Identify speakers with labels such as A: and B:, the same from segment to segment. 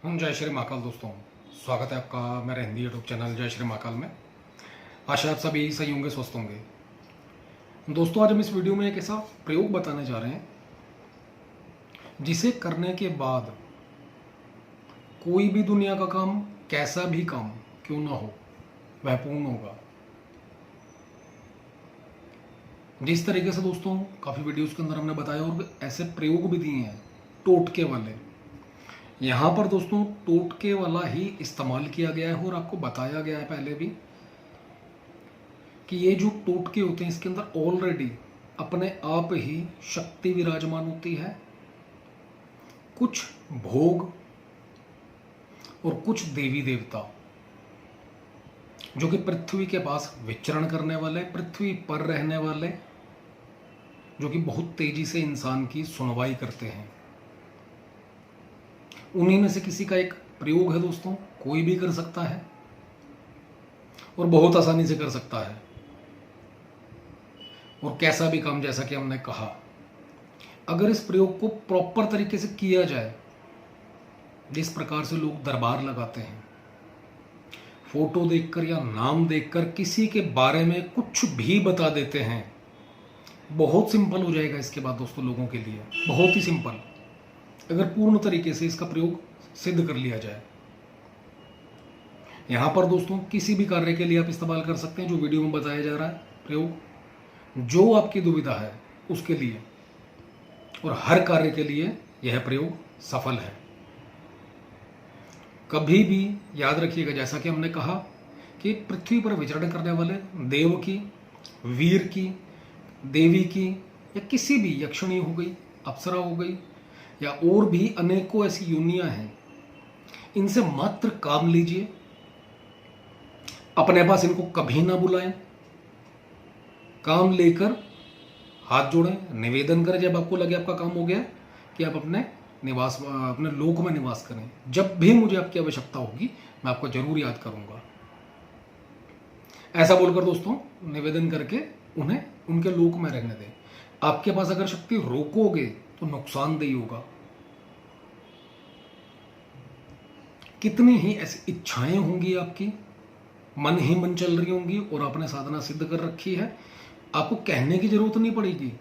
A: जय श्री महाकाल दोस्तों, स्वागत है आपका मेरे हिंदी यूट्यूब चैनल जय श्री महाकाल में। आशा आप सभी सही होंगे, स्वस्थ होंगे। दोस्तों, आज हम इस वीडियो में एक ऐसा प्रयोग बताने जा रहे हैं जिसे करने के बाद कोई भी दुनिया का काम, कैसा भी काम क्यों ना हो, वह पूर्ण होगा। जिस तरीके से दोस्तों काफ़ी वीडियोस के अंदर हमने बताया और ऐसे प्रयोग भी दिए हैं टोटके वाले, यहाँ पर दोस्तों टोटके वाला ही इस्तेमाल किया गया है और आपको बताया गया है पहले भी कि ये जो टोटके होते हैं इसके अंदर ऑलरेडी अपने आप ही शक्ति विराजमान होती है। कुछ भोग और कुछ देवी देवता जो कि पृथ्वी के पास विचरण करने वाले, पृथ्वी पर रहने वाले, जो कि बहुत तेजी से इंसान की सुनवाई करते हैं, उन्हीं में से किसी का एक प्रयोग है दोस्तों। कोई भी कर सकता है और बहुत आसानी से कर सकता है, और कैसा भी काम, जैसा कि हमने कहा, अगर इस प्रयोग को प्रॉपर तरीके से किया जाए, जिस प्रकार से लोग दरबार लगाते हैं, फोटो देखकर या नाम देखकर किसी के बारे में कुछ भी बता देते हैं, बहुत सिंपल हो जाएगा इसके बाद दोस्तों लोगों के लिए, बहुत ही सिंपल, अगर पूर्ण तरीके से इसका प्रयोग सिद्ध कर लिया जाए। यहां पर दोस्तों किसी भी कार्य के लिए आप इस्तेमाल कर सकते हैं जो वीडियो में बताया जा रहा है प्रयोग, जो आपकी दुविधा है उसके लिए, और हर कार्य के लिए यह प्रयोग सफल है। कभी भी याद रखिएगा, जैसा कि हमने कहा कि पृथ्वी पर विचरण करने वाले देव की, वीर की, देवी की, या किसी भी यक्षिणी हो गई, अप्सरा हो गई, या और भी अनेकों ऐसी योनियां हैं, इनसे मात्र काम लीजिए। अपने पास इनको कभी ना बुलाएं, काम लेकर हाथ जोड़ें, निवेदन करें जब आपको लगे आपका काम हो गया, कि आप अपने लोक में निवास करें। जब भी मुझे आपकी आवश्यकता होगी मैं आपको जरूर याद करूंगा। ऐसा बोलकर दोस्तों निवेदन करके उन्हें उनके लोक में रहने दें। आपके पास अगर शक्ति रोकोगे तो नुकसानदेही होगा। कितनी ही ऐसी इच्छाएं होंगी आपकी, मन ही मन चल रही होंगी, और आपने साधना सिद्ध कर रखी है, आपको कहने की जरूरत नहीं पड़ेगी।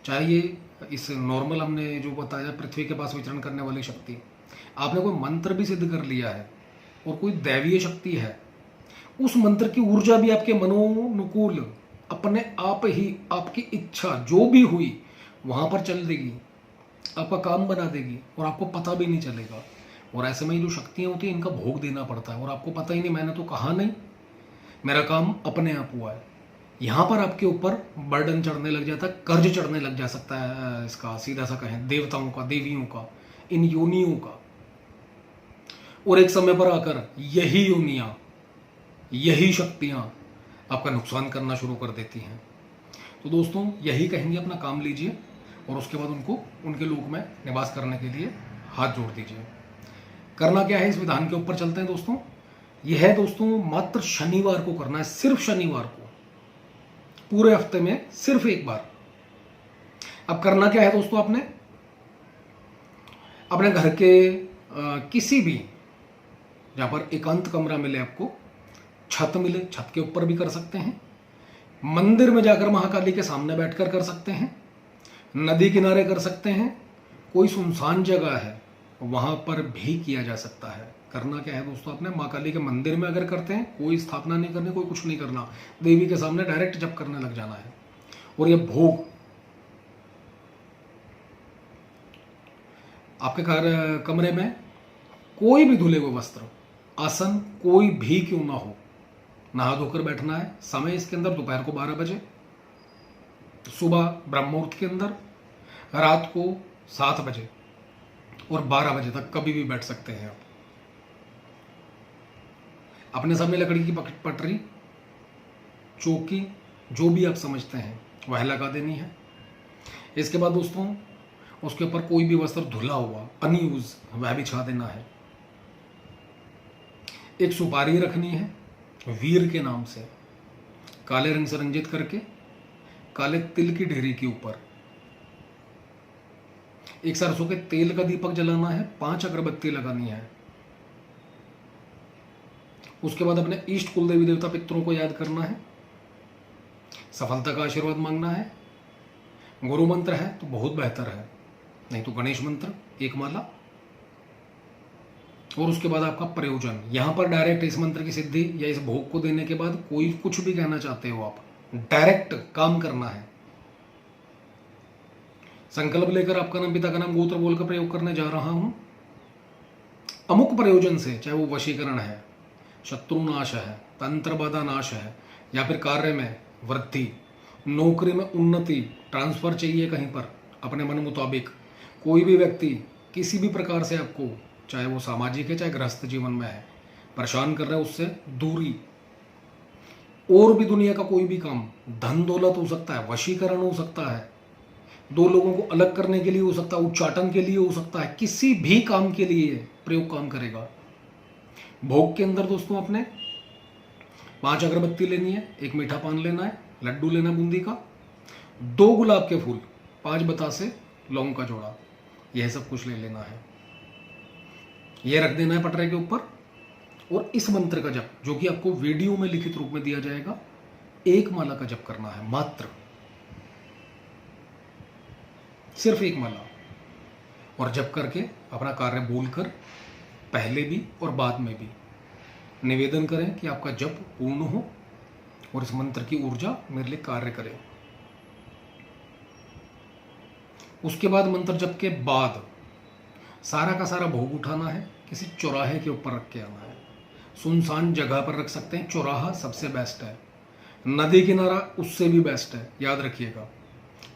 A: चाहे ये इस नॉर्मल हमने जो बताया पृथ्वी के पास विचरण करने वाली शक्ति, आपने कोई मंत्र भी सिद्ध कर लिया है और कोई दैवीय शक्ति है, उस मंत्र की ऊर्जा भी आपके मनोनुकूल अपने आप ही आपकी इच्छा जो भी हुई वहां पर चल देगी, आपका काम बना देगी और आपको पता भी नहीं चलेगा। और ऐसे में जो शक्तियां होती हैं इनका भोग देना पड़ता है और आपको पता ही नहीं, मैंने तो कहा नहीं, मेरा काम अपने आप हुआ है। यहां पर आपके ऊपर बर्डन चढ़ने लग जाता है, कर्ज चढ़ने लग जा सकता है इसका, सीधा सा कहें देवताओं का, देवियों का, इन योनियों का। और एक समय पर आकर यही योनियां, यही शक्तियां आपका नुकसान करना शुरू कर देती हैं। तो दोस्तों यही कहेंगे, अपना काम लीजिए और उसके बाद उनको उनके लोक में निवास करने के लिए हाथ जोड़ दीजिए। करना क्या है, इस विधान के ऊपर चलते हैं दोस्तों। यह है दोस्तों मात्र शनिवार को करना है, सिर्फ शनिवार को, पूरे हफ्ते में सिर्फ एक बार। अब करना क्या है दोस्तों, आपने अपने घर के किसी भी, जहां पर एकांत कमरा मिले आपको, छत मिले, छत के ऊपर भी कर सकते हैं, मंदिर में जाकर महाकाली के सामने बैठकर कर सकते हैं, नदी किनारे कर सकते हैं, कोई सुनसान जगह है वहां पर भी किया जा सकता है। करना क्या है दोस्तों, अपने मां काली के मंदिर में अगर करते हैं, कोई स्थापना नहीं करनी, कोई कुछ नहीं करना, देवी के सामने डायरेक्ट जप करने लग जाना है। और ये भोग आपके कमरे में कोई भी धुले हुए वस्त्र, आसन कोई भी क्यों ना हो, नहा धोकर बैठना है। समय इसके अंदर दोपहर को 12 बजे, सुबह ब्रह्म मुहूर्त के अंदर, रात को 7 बजे और 12 बजे तक कभी भी बैठ सकते हैं आप। अपने सामने लकड़ी की पटरी, चौकी, जो भी आप समझते हैं वह लगा देनी है। इसके बाद दोस्तों उसके ऊपर कोई भी वस्त्र धुला हुआ, अनयूज, वह बिछा देना है। एक सुपारी रखनी है वीर के नाम से, काले रंग से रंजित करके, काले तिल की ढेरी के ऊपर एक सरसों के तेल का दीपक जलाना है, 5 अगरबत्ती लगानी है, उसके बाद अपने इष्ट कुल देवी देवता पितरों को याद करना है, सफलता का आशीर्वाद मांगना है। गुरु मंत्र है तो बहुत बेहतर है, नहीं तो गणेश मंत्र एक माला। और उसके बाद आपका प्रयोजन, यहां पर डायरेक्ट इस मंत्र की सिद्धि या इस भोग को देने के बाद कोई कुछ भी कहना चाहते हो आप, डायरेक्ट काम करना है। संकल्प लेकर आपका नाम, पिता का नाम, गोत्र बोलकर प्रयोग करने जा रहा हूं। अमुक प्रयोजन से, चाहे वो वशीकरण है, शत्रु नाश है, तंत्र बाधा नाश है, या फिर कार्य में वृद्धि, नौकरी में उन्नति, ट्रांसफर चाहिए कहीं पर अपने मन मुताबिक, कोई भी व्यक्ति किसी भी प्रकार से आपको, चाहे वो सामाजिक है चाहे गृहस्थ जीवन में है, परेशान कर रहा है, उससे दूरी। और भी दुनिया का कोई भी काम, धन दौलत हो सकता है, वशीकरण हो सकता है, दो लोगों को अलग करने के लिए हो सकता है, उच्चाटन के लिए हो सकता है, किसी भी काम के लिए प्रयोग काम करेगा। भोग के अंदर दोस्तों अपने 5 अगरबत्ती लेनी है, 1 मीठा पान लेना है, लड्डू लेना बूंदी का, 2 गुलाब के फूल, 5 बतासे, लौंग का जोड़ा, यह सब कुछ ले लेना है। यह रख देना है पटरे के ऊपर। और इस मंत्र का जप, जो कि आपको वीडियो में लिखित रूप में दिया जाएगा, 1 माला का जप करना है, मात्र सिर्फ 1 माला। और जप करके अपना कार्य बोलकर पहले भी और बाद में भी निवेदन करें कि आपका जप पूर्ण हो और इस मंत्र की ऊर्जा मेरे लिए कार्य करे। उसके बाद मंत्र जप के बाद सारा का सारा भोग उठाना है, किसी चौराहे के ऊपर रख के आना है। सुनसान जगह पर रख सकते हैं, चौराहा सबसे बेस्ट है, नदी किनारा उससे भी बेस्ट है। याद रखिएगा,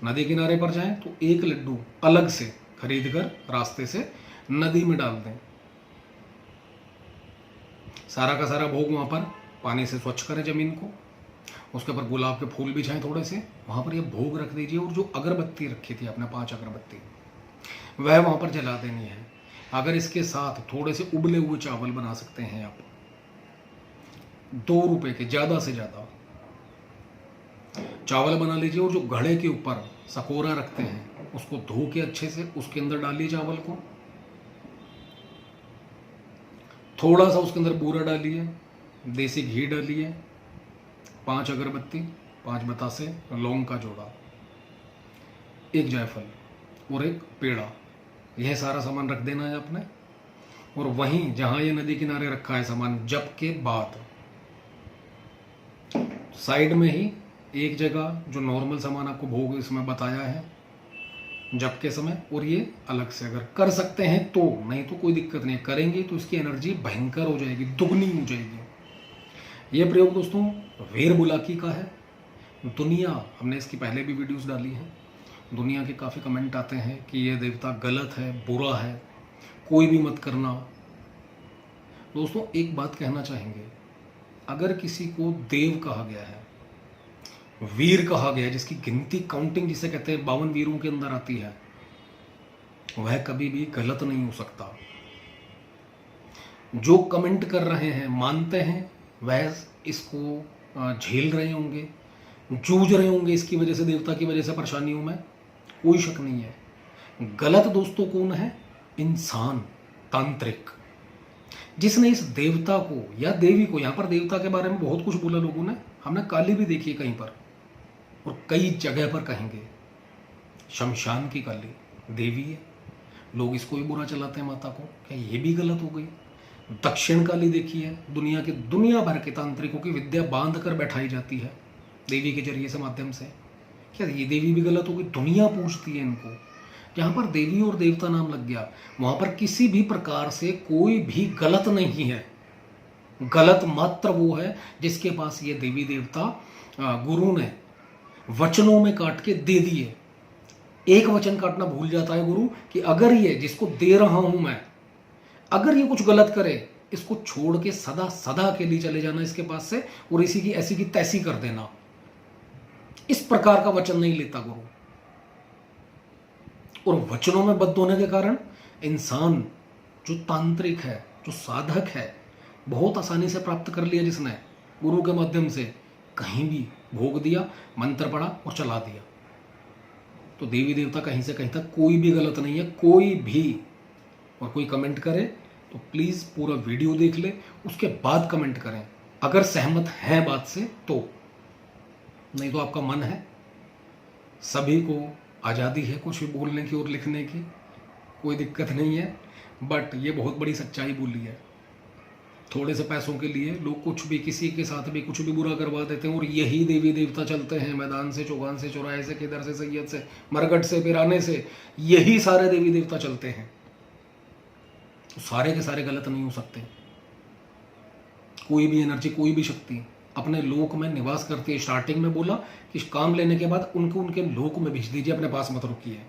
A: नदी किनारे पर जाएं तो 1 लड्डू अलग से खरीद कर रास्ते से नदी में डाल दें। सारा का सारा भोग वहां पर पानी से स्वच्छ करें जमीन को, उसके ऊपर गुलाब के फूल बिछाएं थोड़े से, वहां पर ये भोग रख दीजिए। और जो अगरबत्ती रखी थी आपने 5 अगरबत्ती, वह वहां पर जला देनी है। अगर इसके साथ थोड़े से उबले हुए चावल बना सकते हैं आप, 2 रुपए के, ज्यादा से ज्यादा चावल बना लीजिए। और जो घड़े के ऊपर सकोरा रखते हैं उसको धो के अच्छे से उसके अंदर डालिए चावल को, थोड़ा सा उसके अंदर बूरा डालिए, देसी घी डालिए, 5 अगरबत्ती, 5 बतासे, लौंग का जोड़ा, 1 जायफल और 1 पेड़ा, यह सारा सामान रख देना है आपने। और वहीं जहां ये नदी किनारे रखा है सामान, जप के बाद साइड में ही एक जगह जो नॉर्मल सामान आपको भोग इसमें बताया है जप के समय, और ये अलग से अगर कर सकते हैं तो, नहीं तो कोई दिक्कत नहीं, करेंगे तो इसकी एनर्जी भयंकर हो जाएगी, दुगनी हो जाएगी। ये प्रयोग दोस्तों वीर बुलाकी का है। दुनिया, हमने इसकी पहले भी वीडियोस डाली हैं, दुनिया के काफ़ी कमेंट आते हैं कि ये देवता गलत है, बुरा है, कोई भी मत करना। दोस्तों एक बात कहना चाहेंगे, अगर किसी को देव कहा गया है, वीर कहा गया है, जिसकी गिनती, काउंटिंग जिसे कहते हैं 52 वीरों के अंदर आती है, वह कभी भी गलत नहीं हो सकता। जो कमेंट कर रहे हैं, मानते हैं, वह इसको झेल रहे होंगे, जूझ रहे होंगे इसकी वजह से, देवता की वजह से परेशानियों में, कोई शक नहीं है। गलत दोस्तों कौन है? इंसान, तांत्रिक, जिसने इस देवता को या देवी को, यहां पर देवता के बारे में बहुत कुछ बोला लोगों ने, हमने काली भी देखी कहीं पर और कई जगह पर कहेंगे। शमशान की काली देवी है, लोग इसको भी बुरा चलाते हैं माता को, क्या ये भी गलत हो गई? दक्षिण काली देखी है, दुनिया भर के तांत्रिकों की विद्या बांध कर बैठाई जाती है देवी के जरिए से, माध्यम से, क्या ये देवी भी गलत हो गई? दुनिया पूछती है इनको। जहां पर देवी और देवता नाम लग गया, वहां पर किसी भी प्रकार से कोई भी गलत नहीं है। गलत मात्र वो है जिसके पास ये देवी देवता गुरु ने वचनों में काट के दे दिए। एक वचन काटना भूल जाता है गुरु कि अगर ये जिसको दे रहा हूं मैं, अगर ये कुछ गलत करे, इसको छोड़ के सदा सदा के लिए चले जाना इसके पास से, और इसी की ऐसी की तैसी कर देना। इस प्रकार का वचन नहीं लेता गुरु। और वचनों में बद्ध होने के कारण इंसान जो तांत्रिक है, जो साधक है, बहुत आसानी से प्राप्त कर लिया जिसने गुरु के माध्यम से, कहीं भी भोग दिया, मंत्र पढ़ा और चला दिया। तो देवी देवता कहीं से कहीं तक कोई भी गलत नहीं है, कोई भी। और कोई कमेंट करे तो प्लीज़ पूरा वीडियो देख ले, उसके बाद कमेंट करें। अगर सहमत हैं बात से तो, नहीं तो आपका मन है, सभी को आज़ादी है कुछ भी बोलने की और लिखने की, कोई दिक्कत नहीं है। बट ये बहुत बड़ी सच्चाई बोली है। थोड़े से पैसों के लिए लोग कुछ भी, किसी के साथ भी कुछ भी बुरा करवा देते हैं, और यही देवी देवता चलते हैं मैदान से, चौगान से, चौराहे से, किधर से, सैयद से, मरगट से, पिराने से, यही सारे देवी देवता चलते हैं। तो सारे के सारे गलत नहीं हो सकते। कोई भी एनर्जी, कोई भी शक्ति अपने लोक में निवास करती है। स्टार्टिंग में बोला कि काम लेने के बाद उनको उनके लोक में भेज दीजिए, अपने पास मत रुकिए।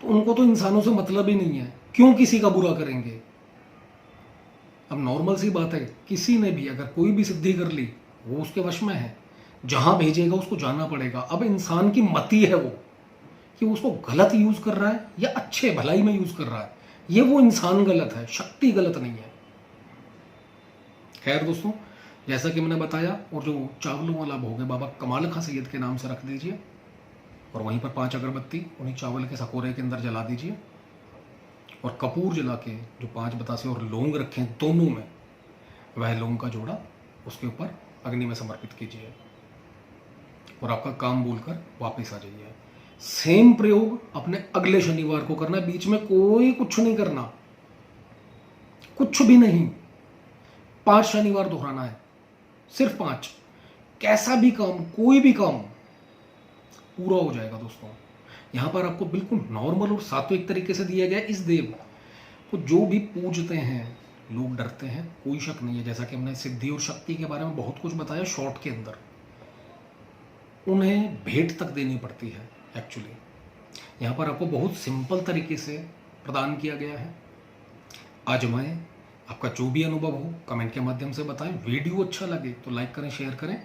A: तो उनको तो इंसानों से मतलब ही नहीं है, क्यों किसी का बुरा करेंगे। अब नॉर्मल सी बात है, किसी ने भी अगर कोई भी सिद्धि कर ली, वो उसके वश में है, जहां भेजेगा उसको जाना पड़ेगा। अब इंसान की मति है वो, कि उसको गलत यूज कर रहा है या अच्छे भलाई में यूज कर रहा है, ये वो इंसान गलत है, शक्ति गलत नहीं है। खैर दोस्तों, जैसा कि मैंने बताया, और जो चावलों वाला भोग है बाबा कमाल खां सैयद के नाम से रख दीजिए, और वहीं पर 5 अगरबत्ती उन्हीं चावल के सकोरे के अंदर जला दीजिए, और कपूर जला के जो 5 बतासे और लौंग रखें दोनों में, वह लौंग का जोड़ा उसके ऊपर अग्नि में समर्पित कीजिए, और आपका काम बोलकर वापस आ जाइए। सेम प्रयोग अपने अगले शनिवार को करना, बीच में कोई कुछ नहीं करना, कुछ भी नहीं। 5 शनिवार दोहराना है, सिर्फ 5। कैसा भी काम, कोई भी काम पूरा हो जाएगा दोस्तों। यहां पर आपको बिल्कुल नॉर्मल और सात्विक तरीके से दिया गया। इस देव को जो भी पूजते हैं लोग डरते हैं, कोई शक नहीं है। जैसा कि हमने सिद्धि और शक्ति के बारे में बहुत कुछ बताया शॉर्ट के अंदर, उन्हें भेंट तक देनी पड़ती है एक्चुअली। यहाँ पर आपको बहुत सिंपल तरीके से प्रदान किया गया है। आजमाएं, आपका जो भी अनुभव हो कमेंट के माध्यम से बताएं। वीडियो अच्छा लगे तो लाइक करें, शेयर करें,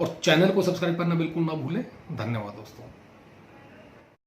A: और चैनल को सब्सक्राइब करना बिल्कुल ना भूलें। धन्यवाद दोस्तों।